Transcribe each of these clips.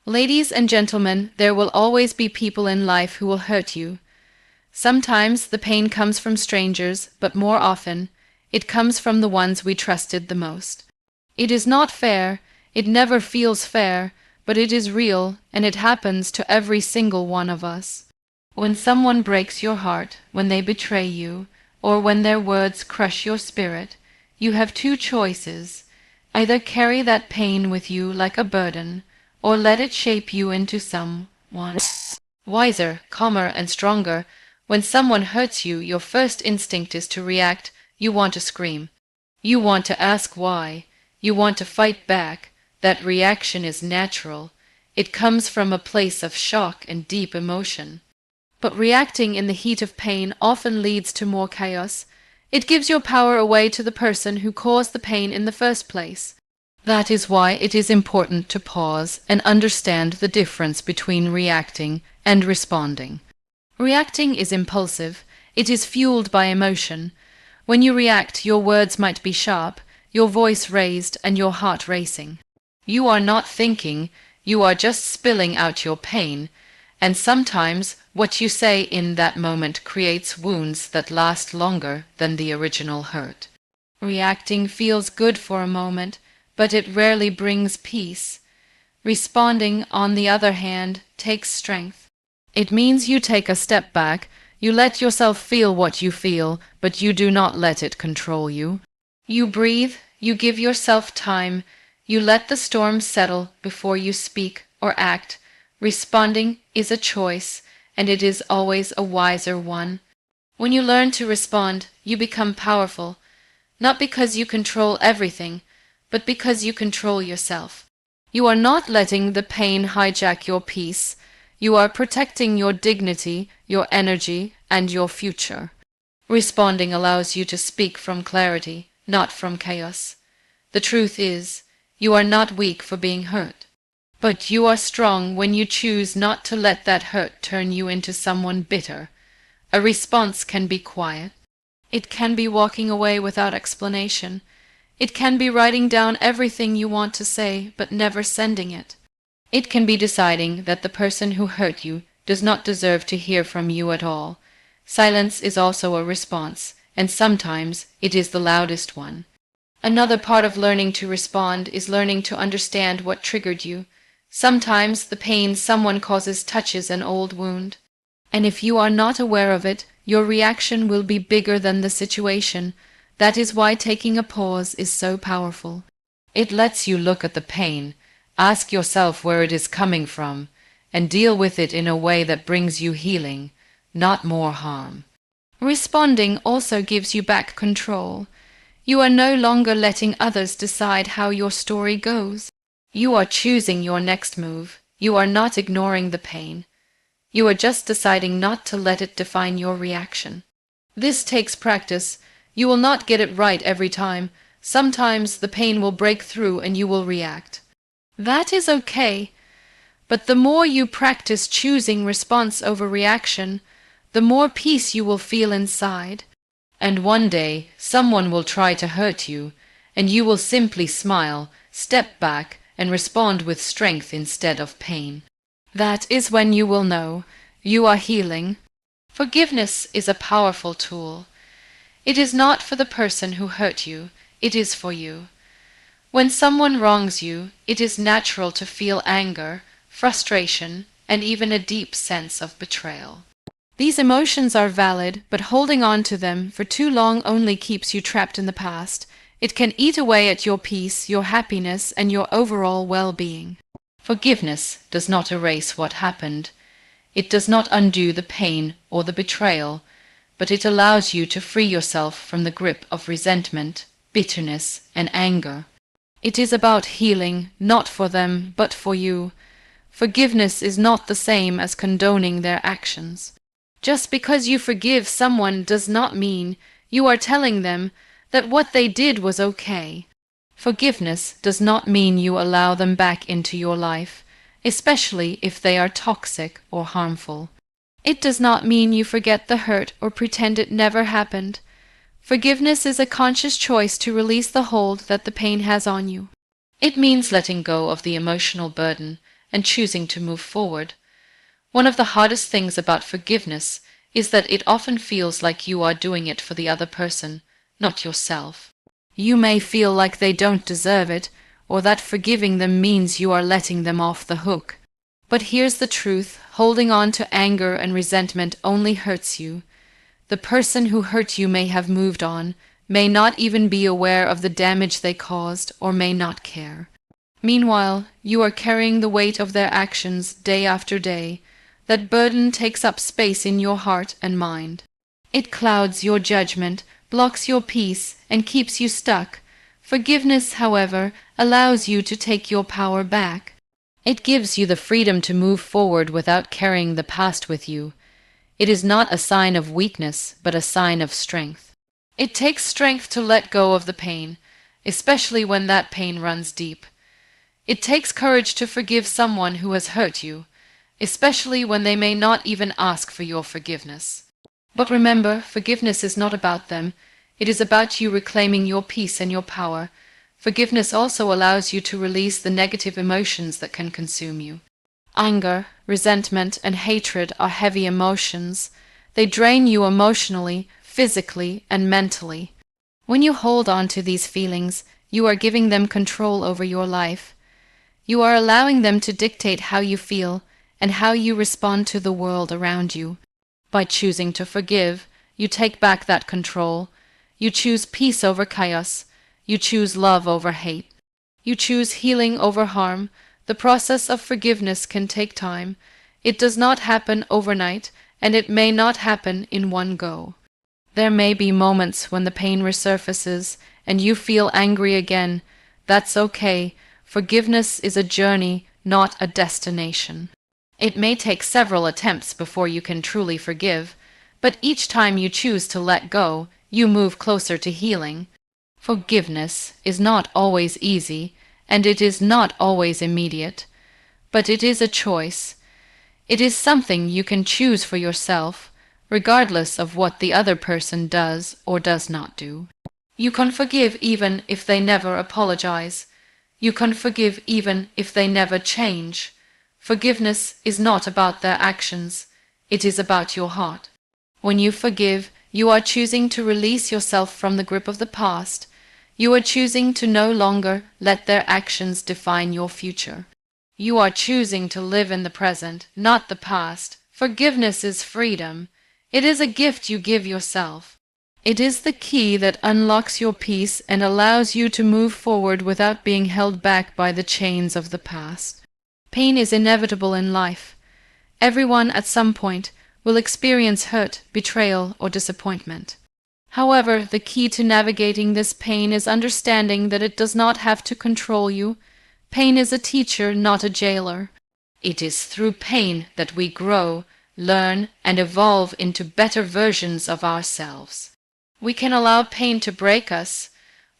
Ladies and gentlemen, there will always be people in life who will hurt you. Sometimes the pain comes from strangers, but more often, it comes from the ones we trusted the most. It is not fair, it never feels fair, but it is real, and it happens to every single one of us. When someone breaks your heart, when they betray you, or when their words crush your spirit, you have two choices. Either carry that pain with you like a burden, or let it shape you into someone wiser, calmer, and stronger. When someone hurts you, your first instinct is to react. You want to scream. You want to ask why. You want to fight back. That reaction is natural. It comes from a place of shock and deep emotion. But reacting in the heat of pain often leads to more chaos. It gives your power away to the person who caused the pain in the first place. That is why it is important to pause and understand the difference between reacting and responding. Reacting is impulsive. It is fueled by emotion. When you react, your words might be sharp, your voice raised, and your heart racing. You are not thinking, you are just spilling out your pain, and sometimes what you say in that moment creates wounds that last longer than the original hurt. Reacting feels good for a moment, but it rarely brings peace. Responding, on the other hand, takes strength. It means you take a step back, you let yourself feel what you feel, but you do not let it control you. You breathe, you give yourself time, you let the storm settle before you speak or act. Responding is a choice, and it is always a wiser one. When you learn to respond, you become powerful, not because you control everything, but because you control yourself. You are not letting the pain hijack your peace. You are protecting your dignity, your energy, and your future. Responding allows you to speak from clarity, not from chaos. The truth is, you are not weak for being hurt. But you are strong when you choose not to let that hurt turn you into someone bitter. A response can be quiet. It can be walking away without explanation. It can be writing down everything you want to say, but never sending it. It can be deciding that the person who hurt you does not deserve to hear from you at all. Silence is also a response, and sometimes it is the loudest one. Another part of learning to respond is learning to understand what triggered you. Sometimes the pain someone causes touches an old wound, and if you are not aware of it, your reaction will be bigger than the situation. That is why taking a pause is so powerful. It lets you look at the pain, ask yourself where it is coming from, and deal with it in a way that brings you healing, not more harm. Responding also gives you back control. You are no longer letting others decide how your story goes. You are choosing your next move. You are not ignoring the pain. You are just deciding not to let it define your reaction. This takes practice. You will not get it right every time. Sometimes the pain will break through and you will react. That is okay. But the more you practice choosing response over reaction, the more peace you will feel inside. And one day, someone will try to hurt you, and you will simply smile, step back, and respond with strength instead of pain. That is when you will know you are healing. Forgiveness is a powerful tool. It is not for the person who hurt you, it is for you. When someone wrongs you, it is natural to feel anger, frustration, and even a deep sense of betrayal. These emotions are valid, but holding on to them for too long only keeps you trapped in the past. It can eat away at your peace, your happiness, and your overall well-being. Forgiveness does not erase what happened. It does not undo the pain or the betrayal, but it allows you to free yourself from the grip of resentment, bitterness, and anger. It is about healing, not for them, but for you. Forgiveness is not the same as condoning their actions. Just because you forgive someone does not mean you are telling them that what they did was okay. Forgiveness does not mean you allow them back into your life, especially if they are toxic or harmful. It does not mean you forget the hurt or pretend it never happened. Forgiveness is a conscious choice to release the hold that the pain has on you. It means letting go of the emotional burden and choosing to move forward. One of the hardest things about forgiveness is that it often feels like you are doing it for the other person, not yourself. You may feel like they don't deserve it, or that forgiving them means you are letting them off the hook. But here's the truth: holding on to anger and resentment only hurts you. The person who hurt you may have moved on, may not even be aware of the damage they caused, or may not care. Meanwhile, you are carrying the weight of their actions day after day. That burden takes up space in your heart and mind. It clouds your judgment, blocks your peace, and keeps you stuck. Forgiveness, however, allows you to take your power back. It gives you the freedom to move forward without carrying the past with you. It is not a sign of weakness, but a sign of strength. It takes strength to let go of the pain, especially when that pain runs deep. It takes courage to forgive someone who has hurt you, especially when they may not even ask for your forgiveness. But remember, forgiveness is not about them. It is about you reclaiming your peace and your power. Forgiveness also allows you to release the negative emotions that can consume you. Anger, resentment, and hatred are heavy emotions. They drain you emotionally, physically, and mentally. When you hold on to these feelings, you are giving them control over your life. You are allowing them to dictate how you feel and how you respond to the world around you. By choosing to forgive, you take back that control. You choose peace over chaos. You choose love over hate. You choose healing over harm. The process of forgiveness can take time. It does not happen overnight, and it may not happen in one go. There may be moments when the pain resurfaces and you feel angry again. That's okay. Forgiveness is a journey, not a destination. It may take several attempts before you can truly forgive, but each time you choose to let go, you move closer to healing. Forgiveness is not always easy, and it is not always immediate, but it is a choice. It is something you can choose for yourself, regardless of what the other person does or does not do. You can forgive even if they never apologize. You can forgive even if they never change. Forgiveness is not about their actions, it is about your heart. When you forgive, you are choosing to release yourself from the grip of the past. You are choosing to no longer let their actions define your future. You are choosing to live in the present, not the past. Forgiveness is freedom. It is a gift you give yourself. It is the key that unlocks your peace and allows you to move forward without being held back by the chains of the past. Pain is inevitable in life. Everyone at some point will experience hurt, betrayal, or disappointment. However, the key to navigating this pain is understanding that it does not have to control you. Pain is a teacher, not a jailer. It is through pain that we grow, learn, and evolve into better versions of ourselves. We can allow pain to break us,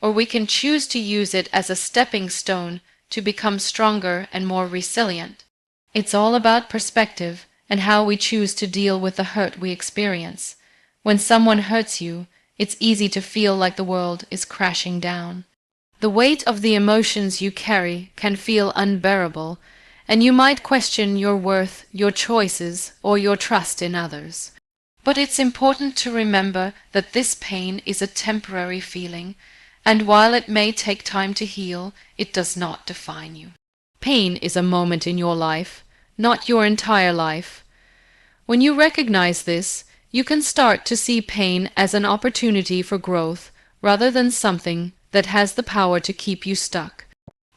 or we can choose to use it as a stepping stone to become stronger and more resilient. It's all about perspective and how we choose to deal with the hurt we experience. When someone hurts you, it's easy to feel like the world is crashing down. The weight of the emotions you carry can feel unbearable, and you might question your worth, your choices, or your trust in others. But it's important to remember that this pain is a temporary feeling, and while it may take time to heal, it does not define you. Pain is a moment in your life, not your entire life. When you recognize this, you can start to see pain as an opportunity for growth rather than something that has the power to keep you stuck.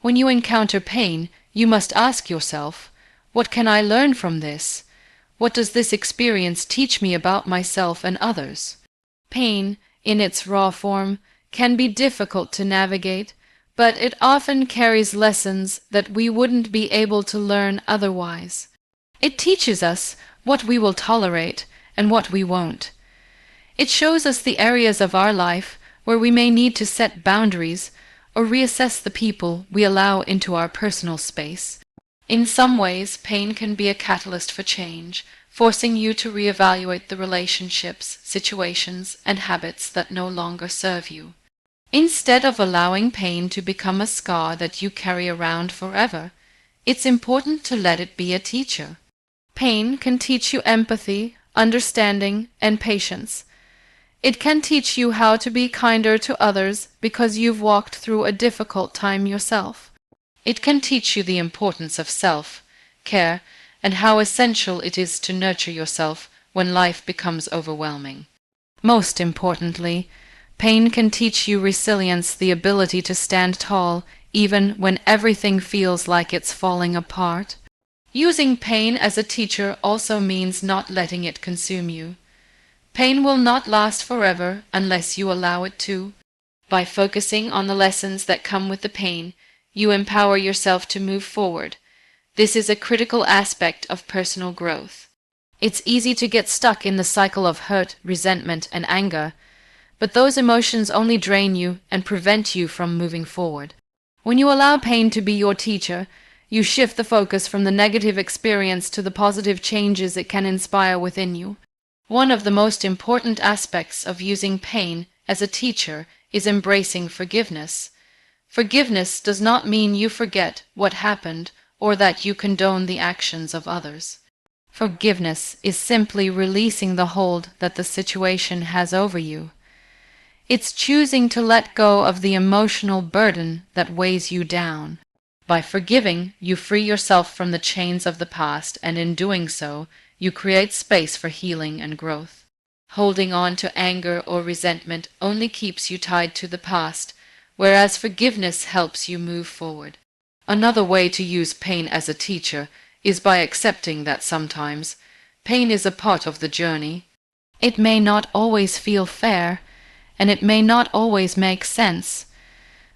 When you encounter pain, you must ask yourself, what can I learn from this? What does this experience teach me about myself and others? Pain, in its raw form, can be difficult to navigate, but it often carries lessons that we wouldn't be able to learn otherwise. It teaches us what we will tolerate and what we won't. It shows us the areas of our life where we may need to set boundaries or reassess the people we allow into our personal space. In some ways, pain can be a catalyst for change, forcing you to reevaluate the relationships, situations, and habits that no longer serve you. Instead of allowing pain to become a scar that you carry around forever, It's important to let it be a teacher. Pain can teach you empathy, understanding, and patience. It can teach you how to be kinder to others because you've walked through a difficult time yourself. It can teach you the importance of self-care and how essential it is to nurture yourself when life becomes overwhelming. Most importantly, pain can teach you resilience, the ability to stand tall even when everything feels like it's falling apart. Using pain as a teacher also means not letting it consume you. Pain will not last forever unless you allow it to. By focusing on the lessons that come with the pain, you empower yourself to move forward. This is a critical aspect of personal growth. It's easy to get stuck in the cycle of hurt, resentment, and anger, but those emotions only drain you and prevent you from moving forward. When you allow pain to be your teacher, you shift the focus from the negative experience to the positive changes it can inspire within you. One of the most important aspects of using pain as a teacher is embracing forgiveness. Forgiveness does not mean you forget what happened or that you condone the actions of others. Forgiveness is simply releasing the hold that the situation has over you. It's choosing to let go of the emotional burden that weighs you down. By forgiving, you free yourself from the chains of the past, and in doing so, you create space for healing and growth. Holding on to anger or resentment only keeps you tied to the past, whereas forgiveness helps you move forward. Another way to use pain as a teacher is by accepting that sometimes pain is a part of the journey. It may not always feel fair, and it may not always make sense,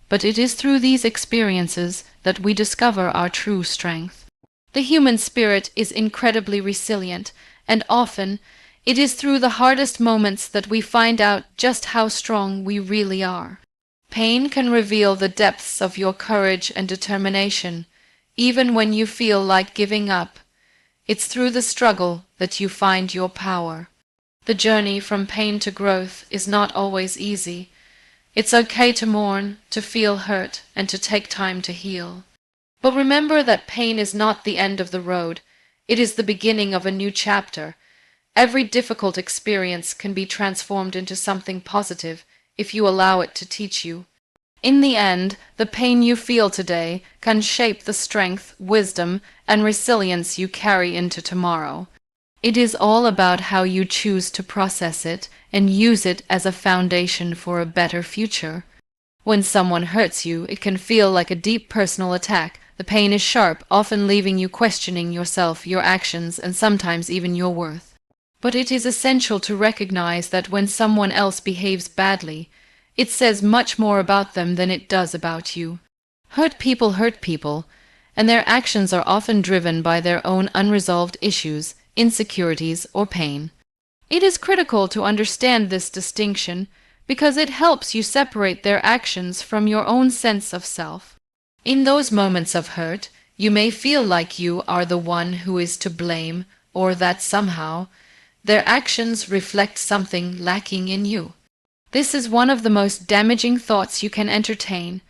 but it is through these experiences that we discover our true strength. The human spirit is incredibly resilient, and often it is through the hardest moments that we find out just how strong we really are. Pain can reveal the depths of your courage and determination, even when you feel like giving up. It's through the struggle that you find your power. The journey from pain to growth is not always easy. It's okay to mourn, to feel hurt, and to take time to heal. But remember that pain is not the end of the road. It is the beginning of a new chapter. Every difficult experience can be transformed into something positive if you allow it to teach you. In the end, the pain you feel today can shape the strength, wisdom, and resilience you carry into tomorrow. It is all about how you choose to process it and use it as a foundation for a better future. When someone hurts you, it can feel like a deep personal attack. The pain is sharp, often leaving you questioning yourself, your actions, and sometimes even your worth. But it is essential to recognize that when someone else behaves badly, it says much more about them than it does about you. Hurt people, and their actions are often driven by their own unresolved issues, insecurities, or pain. It is critical to understand this distinction because it helps you separate their actions from your own sense of self. In those moments of hurt, you may feel like you are the one who is to blame, or that somehow their actions reflect something lacking in you. This is one of the most damaging thoughts you can entertain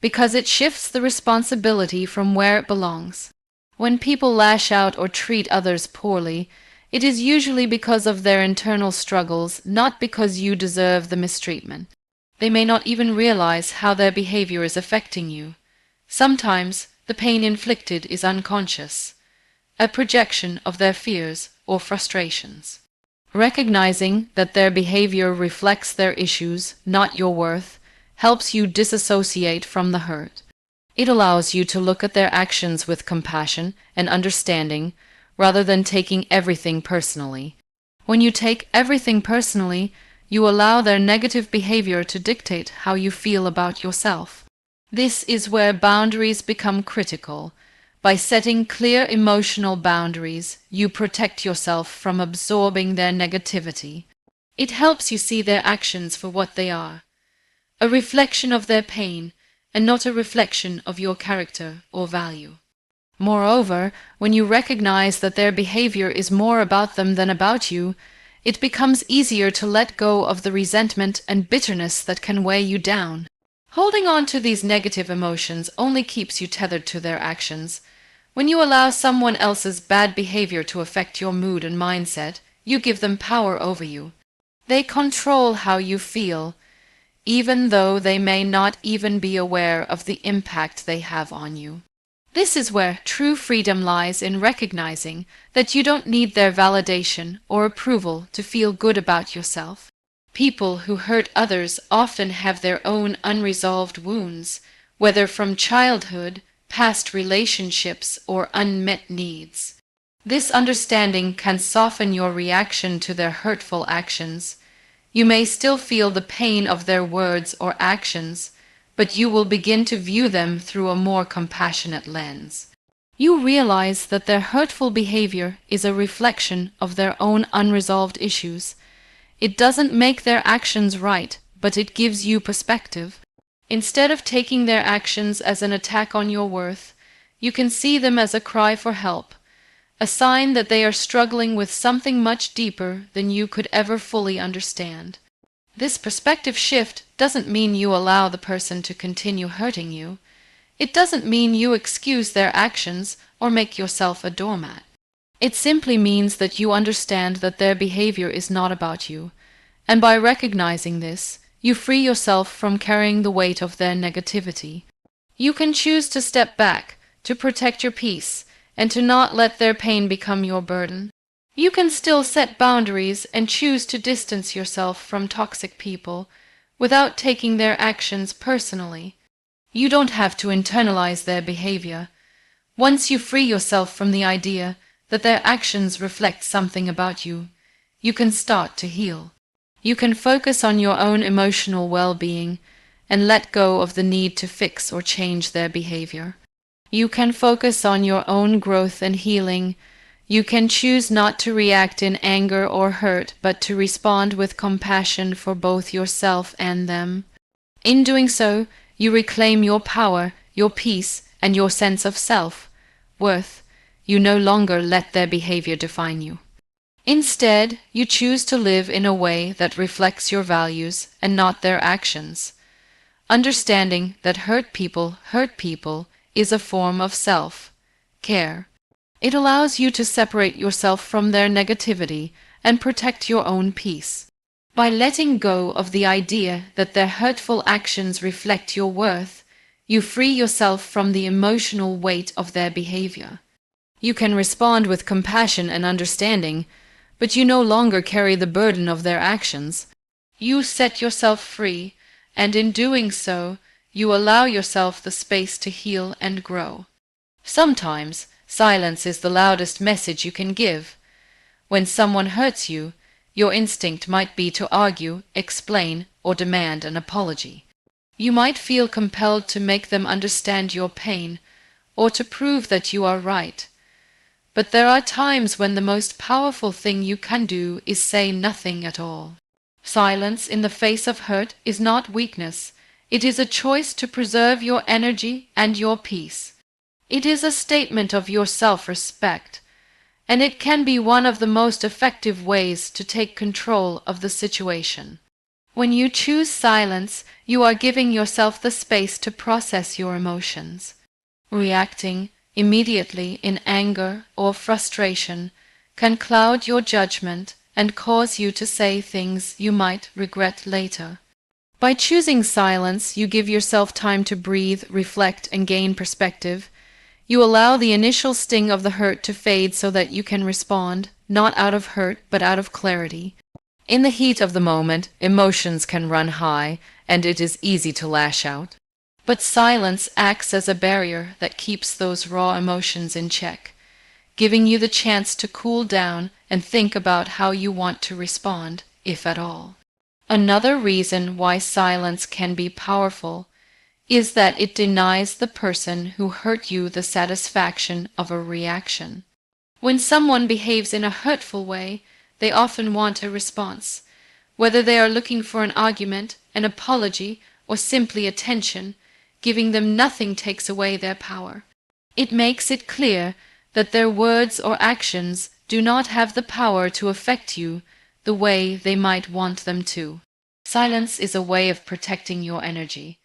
because it shifts the responsibility from where it belongs. When people lash out or treat others poorly, it is usually because of their internal struggles, not because you deserve the mistreatment. They may not even realize how their behavior is affecting you. Sometimes the pain inflicted is unconscious, a projection of their fears or frustrations. Recognizing that their behavior reflects their issues, not your worth, helps you disassociate from the hurt. It allows you to look at their actions with compassion and understanding, rather than taking everything personally. When you take everything personally, you allow their negative behavior to dictate how you feel about yourself. This is where boundaries become critical. By setting clear emotional boundaries, you protect yourself from absorbing their negativity. It helps you see their actions for what they are, a reflection of their pain, and not a reflection of your character or value. Moreover, when you recognize that their behavior is more about them than about you, it becomes easier to let go of the resentment and bitterness that can weigh you down. Holding on to these negative emotions only keeps you tethered to their actions, When you allow someone else's bad behavior to affect your mood and mindset, you give them power over you. They control how you feel, even though they may not even be aware of the impact they have on you. This is where true freedom lies, in recognizing that you don't need their validation or approval to feel good about yourself. People who hurt others often have their own unresolved wounds, whether from childhood, past relationships, or unmet needs. This understanding can soften your reaction to their hurtful actions. You may still feel the pain of their words or actions, but you will begin to view them through a more compassionate lens. You realize that their hurtful behavior is a reflection of their own unresolved issues. It doesn't make their actions right, but it gives you perspective. Instead of taking their actions as an attack on your worth, you can see them as a cry for help, a sign that they are struggling with something much deeper than you could ever fully understand. This perspective shift doesn't mean you allow the person to continue hurting you. It doesn't mean you excuse their actions or make yourself a doormat. It simply means that you understand that their behavior is not about you, and by recognizing this, you free yourself from carrying the weight of their negativity. You can choose to step back, to protect your peace, and to not let their pain become your burden. You can still set boundaries and choose to distance yourself from toxic people without taking their actions personally. You don't have to internalize their behavior. Once you free yourself from the idea that their actions reflect something about you, you can start to heal. You can focus on your own emotional well-being and let go of the need to fix or change their behavior. You can focus on your own growth and healing. You can choose not to react in anger or hurt, but to respond with compassion for both yourself and them. In doing so, you reclaim your power, your peace, and your sense of self-worth. You no longer let their behavior define you. Instead, you choose to live in a way that reflects your values and not their actions. Understanding that hurt people is a form of self-care. It allows you to separate yourself from their negativity and protect your own peace. By letting go of the idea that their hurtful actions reflect your worth, you free yourself from the emotional weight of their behavior. You can respond with compassion and understanding, but you no longer carry the burden of their actions. You set yourself free, and in doing so, you allow yourself the space to heal and grow. Sometimes, silence is the loudest message you can give. When someone hurts you, your instinct might be to argue, explain, or demand an apology. You might feel compelled to make them understand your pain, or to prove that you are right. But there are times when the most powerful thing you can do is say nothing at all. Silence in the face of hurt is not weakness. It is a choice to preserve your energy and your peace. It is a statement of your self-respect, and it can be one of the most effective ways to take control of the situation. When you choose silence, you are giving yourself the space to process your emotions. Reacting immediately in anger or frustration can cloud your judgment and cause you to say things you might regret later. By choosing silence, you give yourself time to breathe, reflect, and gain perspective. You allow the initial sting of the hurt to fade so that you can respond, not out of hurt, but out of clarity. In the heat of the moment, emotions can run high, and it is easy to lash out. But silence acts as a barrier that keeps those raw emotions in check, giving you the chance to cool down and think about how you want to respond, if at all. Another reason why silence can be powerful is that it denies the person who hurt you the satisfaction of a reaction. When someone behaves in a hurtful way, they often want a response. Whether they are looking for an argument, an apology, or simply attention, giving them nothing takes away their power. It makes it clear that their words or actions do not have the power to affect you the way they might want them to. Silence is a way of protecting your energy.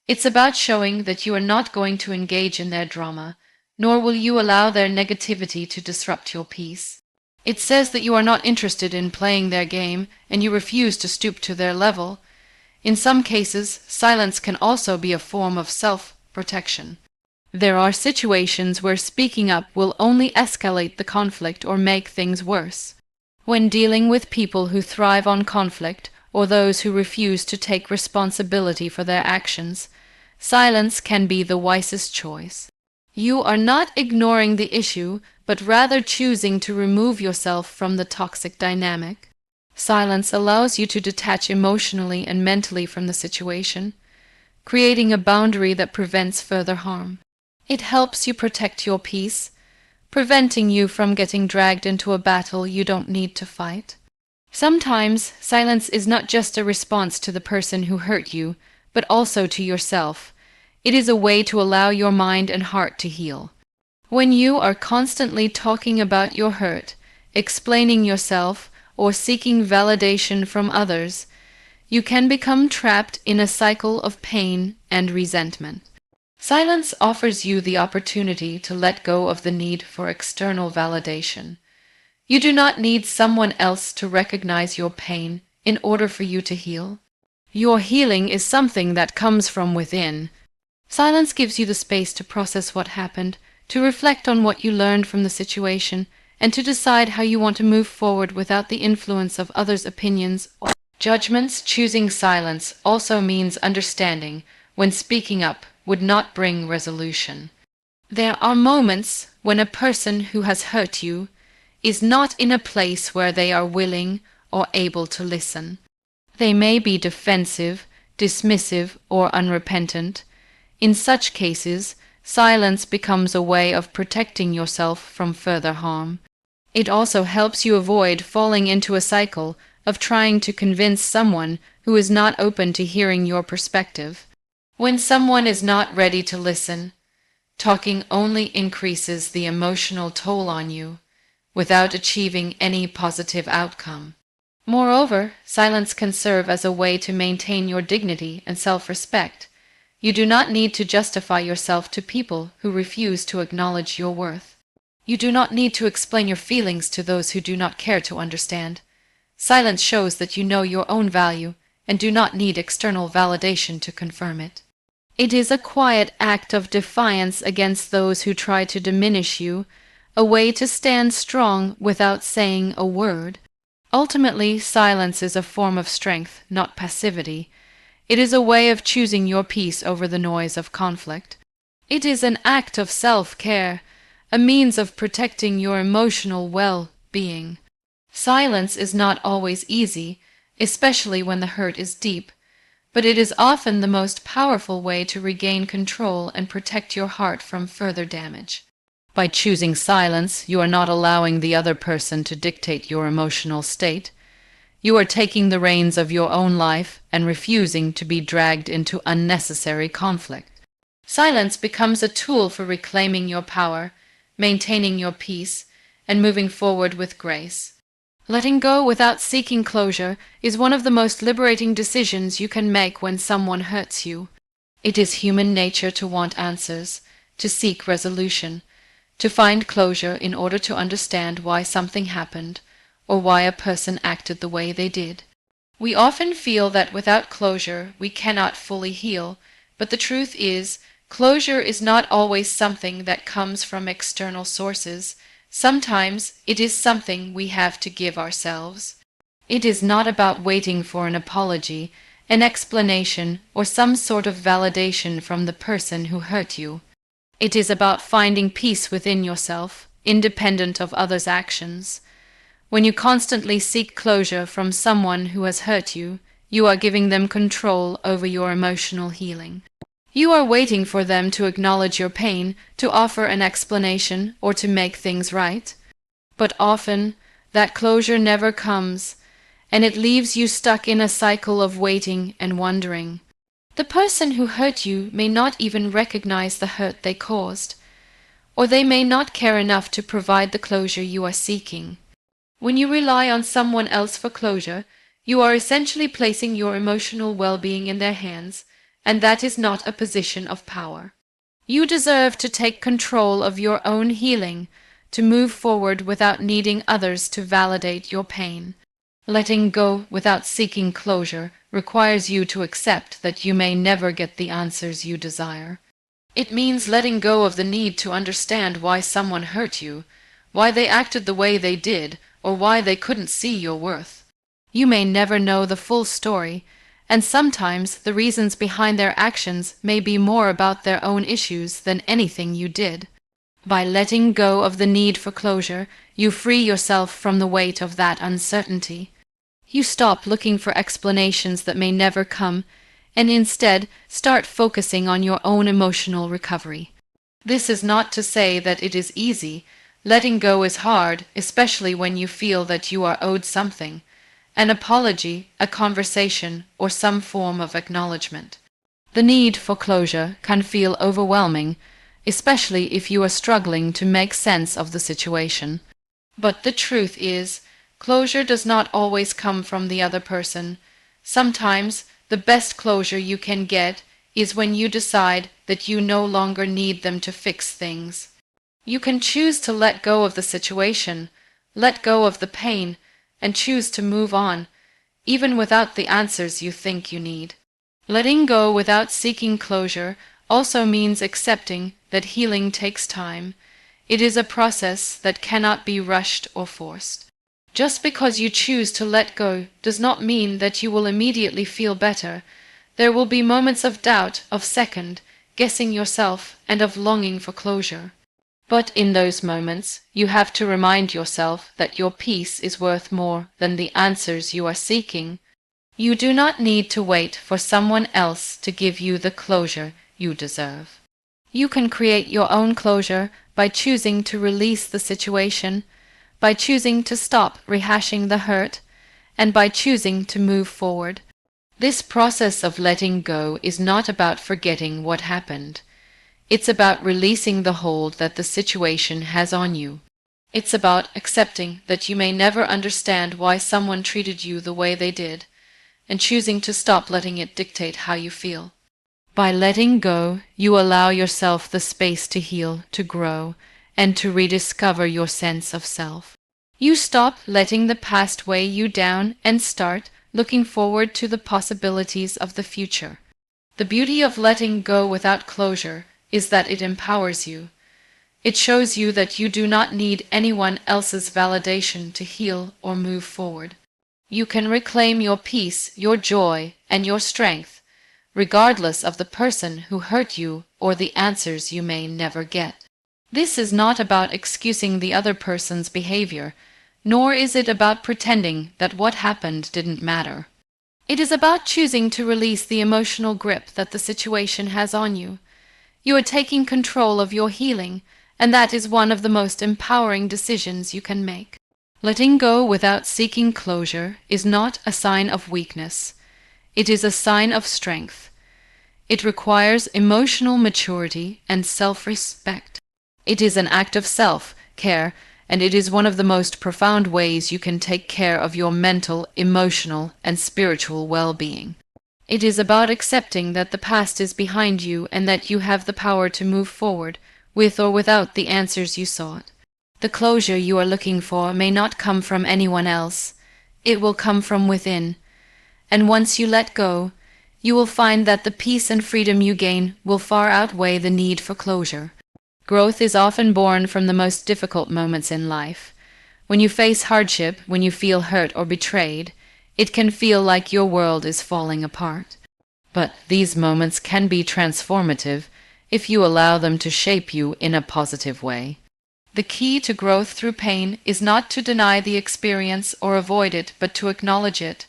It's about showing that you are not going to engage in their drama, nor will you allow their negativity to disrupt your peace. It says that you are not interested in playing their game and you refuse to stoop to their level. In some cases, silence can also be a form of self-protection. There are situations where speaking up will only escalate the conflict or make things worse. When dealing with people who thrive on conflict or those who refuse to take responsibility for their actions, silence can be the wisest choice. You are not ignoring the issue, but rather choosing to remove yourself from the toxic dynamic. Silence allows you to detach emotionally and mentally from the situation, creating a boundary that prevents further harm. It helps you protect your peace, preventing you from getting dragged into a battle you don't need to fight. Sometimes silence is not just a response to the person who hurt you, but also to yourself. It is a way to allow your mind and heart to heal. When you are constantly talking about your hurt, explaining yourself, or seeking validation from others, you can become trapped in a cycle of pain and resentment. Silence offers you the opportunity to let go of the need for external validation. You do not need someone else to recognize your pain in order for you to heal. Your healing is something that comes from within. Silence gives you the space to process what happened, to reflect on what you learned from the situation, and to decide how you want to move forward without the influence of others' opinions or judgments. Choosing silence also means understanding when speaking up would not bring resolution. There are moments when a person who has hurt you is not in a place where they are willing or able to listen. They may be defensive, dismissive, or unrepentant. In such cases, silence becomes a way of protecting yourself from further harm. It also helps you avoid falling into a cycle of trying to convince someone who is not open to hearing your perspective. When someone is not ready to listen, talking only increases the emotional toll on you, without achieving any positive outcome. Moreover, silence can serve as a way to maintain your dignity and self-respect. You do not need to justify yourself to people who refuse to acknowledge your worth. You do not need to explain your feelings to those who do not care to understand. Silence shows that you know your own value and do not need external validation to confirm it. It is a quiet act of defiance against those who try to diminish you, a way to stand strong without saying a word. Ultimately, silence is a form of strength, not passivity. It is a way of choosing your peace over the noise of conflict. It is an act of self-care, a means of protecting your emotional well-being. Silence is not always easy, especially when the hurt is deep, but it is often the most powerful way to regain control and protect your heart from further damage. By choosing silence, you are not allowing the other person to dictate your emotional state. You are taking the reins of your own life and refusing to be dragged into unnecessary conflict. Silence becomes a tool for reclaiming your power, maintaining your peace, and moving forward with grace. Letting go without seeking closure is one of the most liberating decisions you can make when someone hurts you. It is human nature to want answers, to seek resolution, to find closure in order to understand why something happened, or why a person acted the way they did. We often feel that without closure we cannot fully heal, but the truth is, closure is not always something that comes from external sources. Sometimes it is something we have to give ourselves. It is not about waiting for an apology, an explanation, or some sort of validation from the person who hurt you. It is about finding peace within yourself, independent of others' actions. When you constantly seek closure from someone who has hurt you, you are giving them control over your emotional healing. You are waiting for them to acknowledge your pain, to offer an explanation, or to make things right. But often, that closure never comes, and it leaves you stuck in a cycle of waiting and wondering. The person who hurt you may not even recognize the hurt they caused, or they may not care enough to provide the closure you are seeking. When you rely on someone else for closure, you are essentially placing your emotional well-being in their hands, and that is not a position of power. You deserve to take control of your own healing, to move forward without needing others to validate your pain. Letting go without seeking closure requires you to accept that you may never get the answers you desire. It means letting go of the need to understand why someone hurt you, why they acted the way they did, or why they couldn't see your worth. You may never know the full story, and sometimes the reasons behind their actions may be more about their own issues than anything you did. By letting go of the need for closure, you free yourself from the weight of that uncertainty. You stop looking for explanations that may never come, and instead start focusing on your own emotional recovery. This is not to say that it is easy. Letting go is hard, especially when you feel that you are owed something, an apology, a conversation, or some form of acknowledgement. The need for closure can feel overwhelming, especially if you are struggling to make sense of the situation. But the truth is, closure does not always come from the other person. Sometimes the best closure you can get is when you decide that you no longer need them to fix things. You can choose to let go of the situation, let go of the pain, and choose to move on, even without the answers you think you need. Letting go without seeking closure also means accepting that healing takes time. It is a process that cannot be rushed or forced. Just because you choose to let go does not mean that you will immediately feel better. There will be moments of doubt, of second guessing yourself, and of longing for closure. But in those moments, you have to remind yourself that your peace is worth more than the answers you are seeking. You do not need to wait for someone else to give you the closure you deserve. You can create your own closure by choosing to release the situation, by choosing to stop rehashing the hurt, and by choosing to move forward. This process of letting go is not about forgetting what happened. It's about releasing the hold that the situation has on you. It's about accepting that you may never understand why someone treated you the way they did, and choosing to stop letting it dictate how you feel. By letting go, you allow yourself the space to heal, to grow, and to rediscover your sense of self. You stop letting the past weigh you down and start looking forward to the possibilities of the future. The beauty of letting go without closure is that it empowers you. It shows you that you do not need anyone else's validation to heal or move forward. You can reclaim your peace, your joy, and your strength, regardless of the person who hurt you or the answers you may never get. This is not about excusing the other person's behavior, nor is it about pretending that what happened didn't matter. It is about choosing to release the emotional grip that the situation has on you. You are taking control of your healing, and that is one of the most empowering decisions you can make. Letting go without seeking closure is not a sign of weakness. It is a sign of strength. It requires emotional maturity and self-respect. It is an act of self-care, and it is one of the most profound ways you can take care of your mental, emotional, and spiritual well-being. It is about accepting that the past is behind you and that you have the power to move forward, with or without the answers you sought. The closure you are looking for may not come from anyone else. It will come from within. And once you let go, you will find that the peace and freedom you gain will far outweigh the need for closure. Growth is often born from the most difficult moments in life. When you face hardship, when you feel hurt or betrayed, it can feel like your world is falling apart. But these moments can be transformative if you allow them to shape you in a positive way. The key to growth through pain is not to deny the experience or avoid it, but to acknowledge it,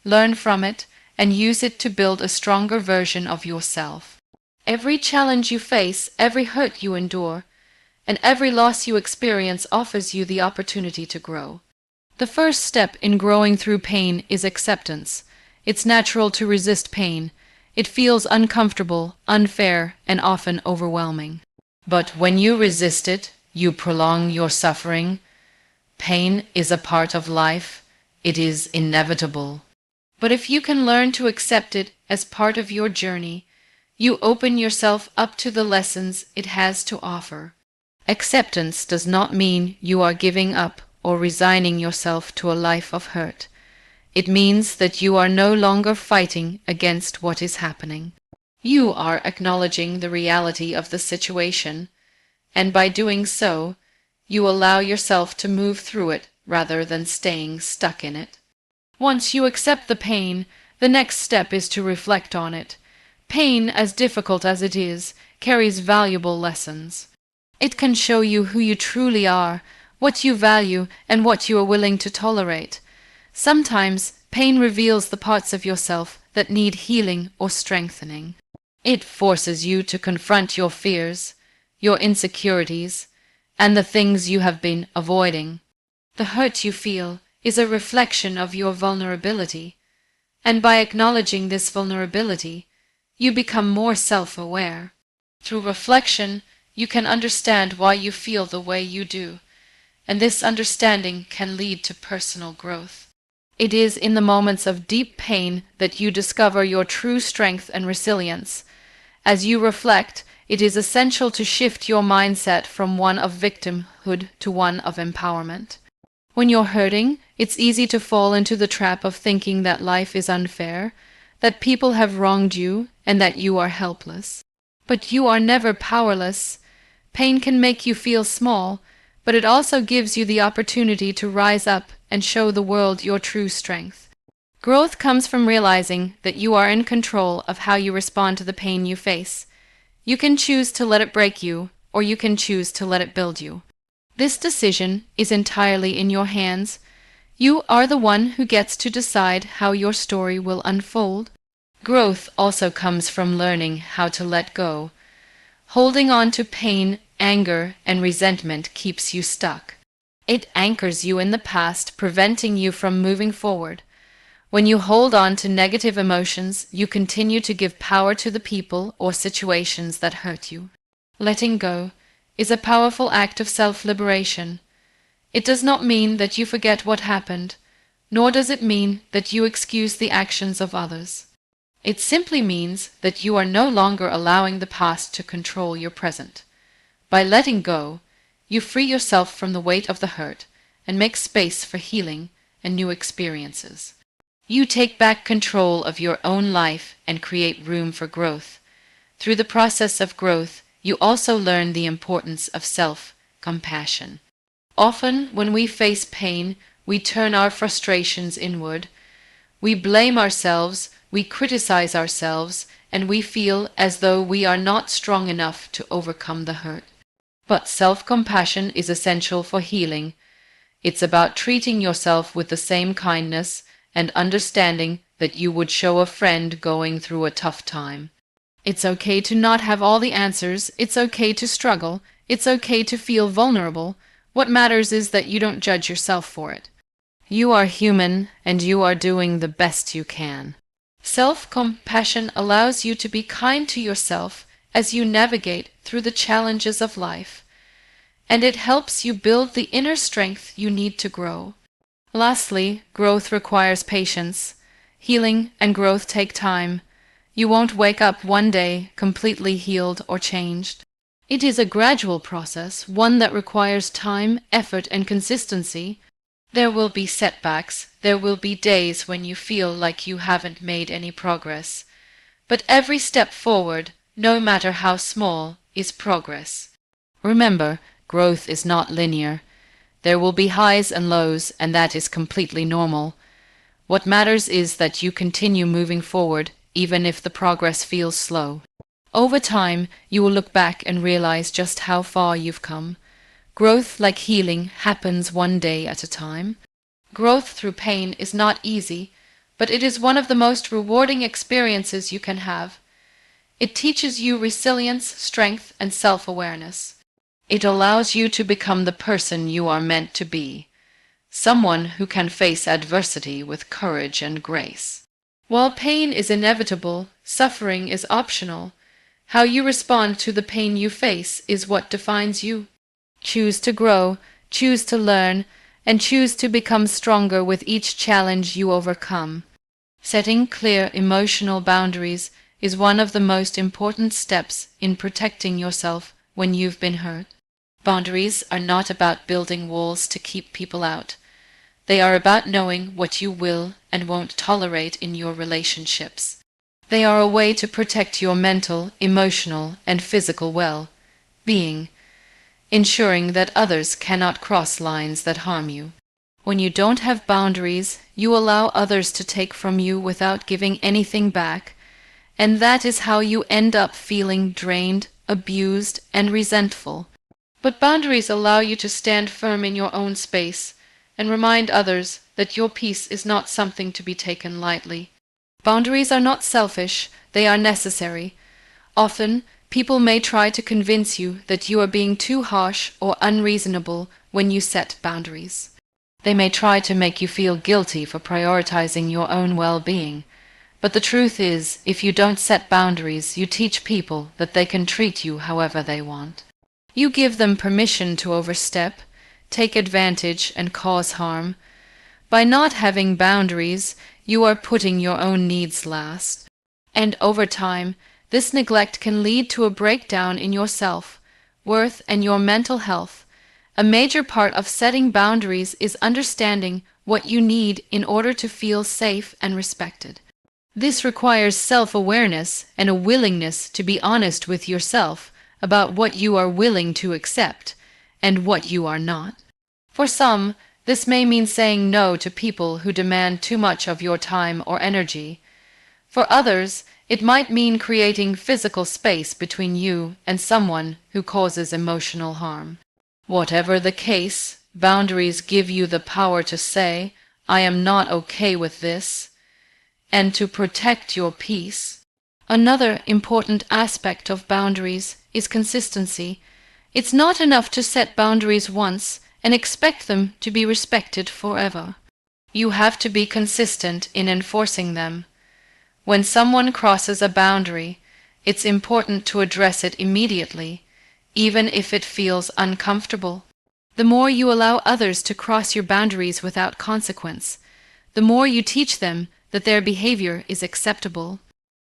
learn from it, and use it to build a stronger version of yourself. Every challenge you face, every hurt you endure, and every loss you experience offers you the opportunity to grow. The first step in growing through pain is acceptance. It's natural to resist pain. It feels uncomfortable, unfair, and often overwhelming. But when you resist it, you prolong your suffering. Pain is a part of life. It is inevitable. But if you can learn to accept it as part of your journey, You open yourself up to the lessons it has to offer. Acceptance does not mean you are giving up or resigning yourself to a life of hurt. It means that you are no longer fighting against what is happening. You are acknowledging the reality of the situation, and by doing so, you allow yourself to move through it rather than staying stuck in it. Once you accept the pain, the next step is to reflect on it. Pain, as difficult as it is, carries valuable lessons. It can show you who you truly are, what you value, and what you are willing to tolerate. Sometimes pain reveals the parts of yourself that need healing or strengthening. It forces you to confront your fears, your insecurities, and the things you have been avoiding. The hurt you feel is a reflection of your vulnerability, and by acknowledging this vulnerability, you become more self-aware. Through reflection, you can understand why you feel the way you do, and this understanding can lead to personal growth. It is in the moments of deep pain that you discover your true strength and resilience. As you reflect, it is essential to shift your mindset from one of victimhood to one of empowerment. When you're hurting, it's easy to fall into the trap of thinking that life is unfair, that people have wronged you, and that you are helpless. But you are never powerless. Pain can make you feel small, but it also gives you the opportunity to rise up and show the world your true strength. Growth comes from realizing that you are in control of how you respond to the pain you face. You can choose to let it break you, or you can choose to let it build you. This decision is entirely in your hands. You are the one who gets to decide how your story will unfold. Growth also comes from learning how to let go. Holding on to pain, anger, and resentment keeps you stuck. It anchors you in the past, preventing you from moving forward. When you hold on to negative emotions, you continue to give power to the people or situations that hurt you. Letting go is a powerful act of self-liberation. It does not mean that you forget what happened, nor does it mean that you excuse the actions of others. It simply means that you are no longer allowing the past to control your present. By letting go, you free yourself from the weight of the hurt and make space for healing and new experiences. You take back control of your own life and create room for growth. Through the process of growth, you also learn the importance of self-compassion. Often, when we face pain, we turn our frustrations inward. We blame ourselves, we criticize ourselves, and we feel as though we are not strong enough to overcome the hurt. But self-compassion is essential for healing. It's about treating yourself with the same kindness and understanding that you would show a friend going through a tough time. It's okay to not have all the answers. It's okay to struggle. It's okay to feel vulnerable. What matters is that you don't judge yourself for it. You are human, and you are doing the best you can. Self-compassion allows you to be kind to yourself as you navigate through the challenges of life, and it helps you build the inner strength you need to grow. Lastly, growth requires patience. Healing and growth take time. You won't wake up one day completely healed or changed. It is a gradual process, one that requires time, effort, and consistency. There will be setbacks. There will be days when you feel like you haven't made any progress. But every step forward, no matter how small, is progress. Remember, growth is not linear. There will be highs and lows, and that is completely normal. What matters is that you continue moving forward, even if the progress feels slow. Over time, you will look back and realize just how far you've come. Growth, like healing, happens one day at a time. Growth through pain is not easy, but it is one of the most rewarding experiences you can have. It teaches you resilience, strength, and self-awareness. It allows you to become the person you are meant to be, someone who can face adversity with courage and grace. While pain is inevitable, suffering is optional. How you respond to the pain you face is what defines you. Choose to grow, choose to learn, and choose to become stronger with each challenge you overcome. Setting clear emotional boundaries is one of the most important steps in protecting yourself when you've been hurt. Boundaries are not about building walls to keep people out. They are about knowing what you will and won't tolerate in your relationships. They are a way to protect your mental, emotional, and physical well-being, ensuring that others cannot cross lines that harm you. When you don't have boundaries, you allow others to take from you without giving anything back, and that is how you end up feeling drained, abused, and resentful. But boundaries allow you to stand firm in your own space and remind others that your peace is not something to be taken lightly. Boundaries are not selfish, they are necessary. Often, people may try to convince you that you are being too harsh or unreasonable when you set boundaries. They may try to make you feel guilty for prioritizing your own well-being. But the truth is, if you don't set boundaries, you teach people that they can treat you however they want. You give them permission to overstep, take advantage, and cause harm. By not having boundaries, you are putting your own needs last. And over time, this neglect can lead to a breakdown in your self-worth and your mental health. A major part of setting boundaries is understanding what you need in order to feel safe and respected. This requires self-awareness and a willingness to be honest with yourself about what you are willing to accept and what you are not. For some, this may mean saying no to people who demand too much of your time or energy. For others, it might mean creating physical space between you and someone who causes emotional harm. Whatever the case, boundaries give you the power to say, "I am not okay with this," and to protect your peace. Another important aspect of boundaries is consistency. It's not enough to set boundaries once and expect them to be respected forever. You have to be consistent in enforcing them. When someone crosses a boundary, it's important to address it immediately, even if it feels uncomfortable. The more you allow others to cross your boundaries without consequence, the more you teach them that their behavior is acceptable.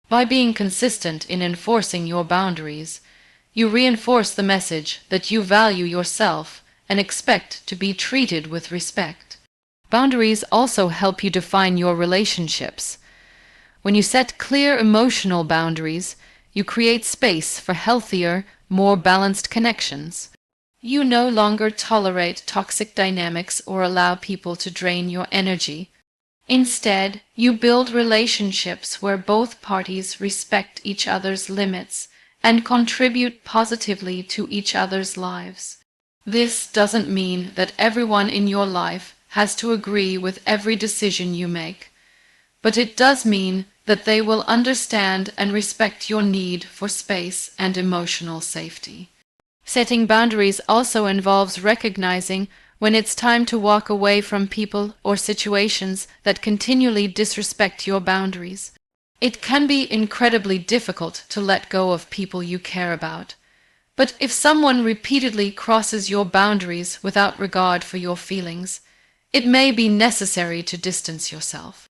By being consistent in enforcing your boundaries, you reinforce the message that you value yourself and expect to be treated with respect. Boundaries also help you define your relationships. When you set clear emotional boundaries, you create space for healthier, more balanced connections. You no longer tolerate toxic dynamics or allow people to drain your energy. Instead, you build relationships where both parties respect each other's limits and contribute positively to each other's lives. This doesn't mean that everyone in your life has to agree with every decision you make, but it does mean that they will understand and respect your need for space and emotional safety. Setting boundaries also involves recognizing when it's time to walk away from people or situations that continually disrespect your boundaries. It can be incredibly difficult to let go of people you care about. But if someone repeatedly crosses your boundaries without regard for your feelings, it may be necessary to distance yourself.